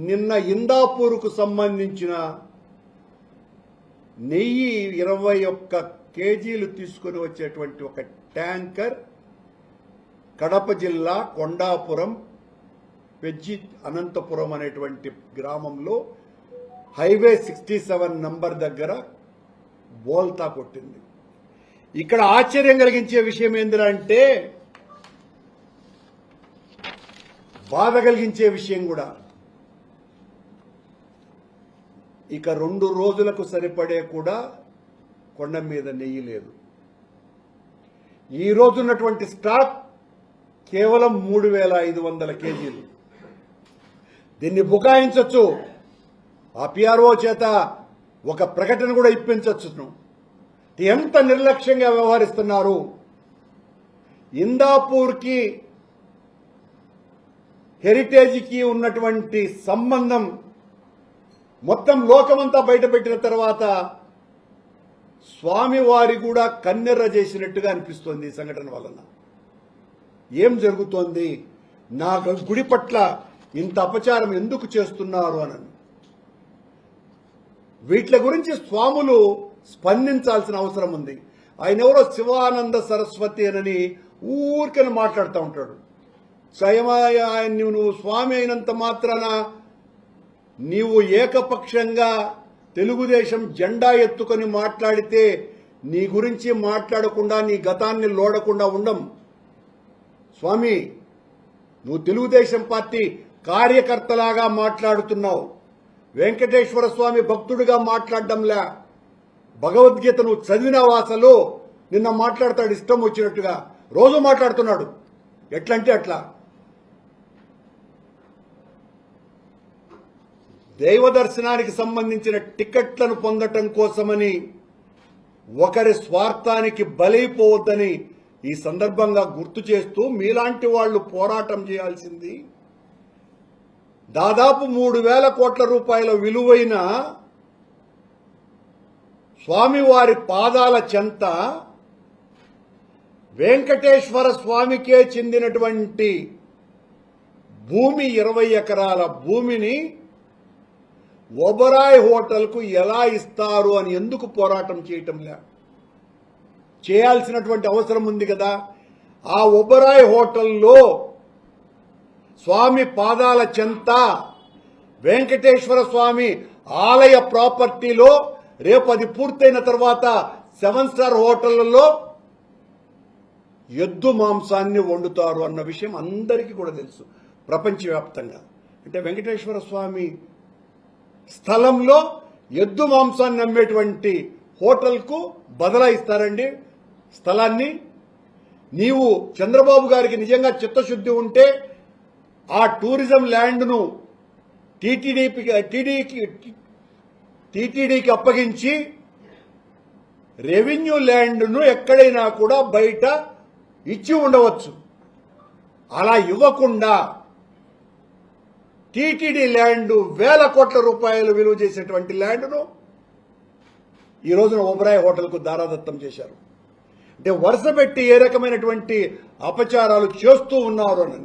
నిన్న ఇందాపూర్కు సంబంధించిన నెయ్యి 21 కేజీలు తీసుకుని వచ్చేటువంటి ఒక ట్యాంకర్ కడప జిల్లా కొండాపురం పెజ్జి అనంతపురం అనేటువంటి గ్రామంలో హైవే 67 నంబర్ దగ్గర బోల్తా కొట్టింది. ఇక్కడ ఆశ్చర్యం కలిగించే విషయం ఏంటంటే, బాధ కలిగించే విషయం కూడా, ఇక 2 రోజులకు సరిపడే కూడా కొండ మీద నెయ్యి లేదు. ఈ రోజు ఉన్నటువంటి స్టాక్ కేవలం 3500 కేజీలు. దీన్ని బుకాయించవచ్చు, ఆ పిఆర్ఓ చేత ఒక ప్రకటన కూడా ఇప్పించవచ్చు. ఎంత నిర్లక్ష్యంగా వ్యవహరిస్తున్నారు. ఇందాపూర్కి హెరిటేజ్కి ఉన్నటువంటి సంబంధం మొత్తం లోకమంతా బయటపెట్టిన తర్వాత స్వామివారి కూడా కన్నెర్ర చేసినట్టుగా అనిపిస్తోంది ఈ సంఘటన వలన. ఏం జరుగుతోంది, నా గుడి పట్ల ఇంత అపచారం ఎందుకు చేస్తున్నారు అని. వీటి గురించి స్వాములు స్పందించాల్సిన అవసరం ఉంది. ఆయన ఎవరో శివానంద సరస్వతి అని ఊరికని మాట్లాడుతూ ఉంటాడు. స్వయమాయ నువ్వు స్వామి అయినంత మాత్రాన నీవు ఏకపక్షంగా తెలుగుదేశం జెండా ఎత్తుకొని మాట్లాడితే నీ గురించి మాట్లాడకుండా, నీ గతాన్ని లోడకుండా ఉండం. స్వామి, నువ్వు తెలుగుదేశం పార్టీ కార్యకర్తలాగా మాట్లాడుతున్నావు. వెంకటేశ్వర స్వామి భక్తుడిగా మాట్లాడడంలే. భగవద్గీత నువ్వు చదివినావు. అసలు నిన్న మాట్లాడతాడు ఇష్టం వచ్చినట్టుగా, రోజు మాట్లాడుతున్నాడు. ఎట్లంటే అట్లా. దైవ దర్శనానికి సంబంధించిన టికెట్లను పొందటం కోసమని ఒకరి స్వార్థానికి బలైపోవద్దని ఈ సందర్భంగా గుర్తు చేస్తూ, మీలాంటి వాళ్ళు పోరాటం చేయాల్సింది దాదాపు 3000 కోట్ల రూపాయల విలువైన స్వామివారి పాదాల చెంత వెంకటేశ్వర స్వామికే చెందినటువంటి భూమి 20 ఎకరాల భూమిని ఒబరాయ్ హోటల్కు ఎలా ఇస్తారు అని ఎందుకు పోరాటం చేయటంలే? చేయాల్సినటువంటి అవసరం ఉంది కదా. ఆ ఒబరాయ్ హోటల్లో స్వామి పాదాల చెంత వెంకటేశ్వర స్వామి ఆలయ ప్రాపర్టీలో రేపు అది పూర్తయిన తర్వాత 7 స్టార్ హోటళ్లలో ఎద్దు మాంసాన్ని వండుతారు అన్న విషయం అందరికీ కూడా తెలుసు ప్రపంచవ్యాప్తంగా. అంటే వెంకటేశ్వర స్వామి స్థలంలో ఎద్దు మాంసాన్ని అమ్మేటువంటి హోటల్కు బదలాయిస్తారండి స్థలాన్ని. నీవు చంద్రబాబు గారికి నిజంగా చిత్తశుద్ధి ఉంటే ఆ టూరిజం ల్యాండ్ను టీటీడీకి అప్పగించి రెవెన్యూ ల్యాండ్ను ఎక్కడైనా కూడా బయట ఇచ్చి ఉండవచ్చు. అలా ఇవ్వకుండా టీటీడీ ల్యాండ్ 1000 కోట్ల రూపాయలు విలువ చేసేటువంటి ల్యాండ్ను ఈ రోజున ఒబరాయ్ హోటల్కు దారాదత్తం చేశారు. అంటే వరుస పెట్టి ఏ రకమైనటువంటి అపచారాలు చేస్తూ ఉన్నారు అని.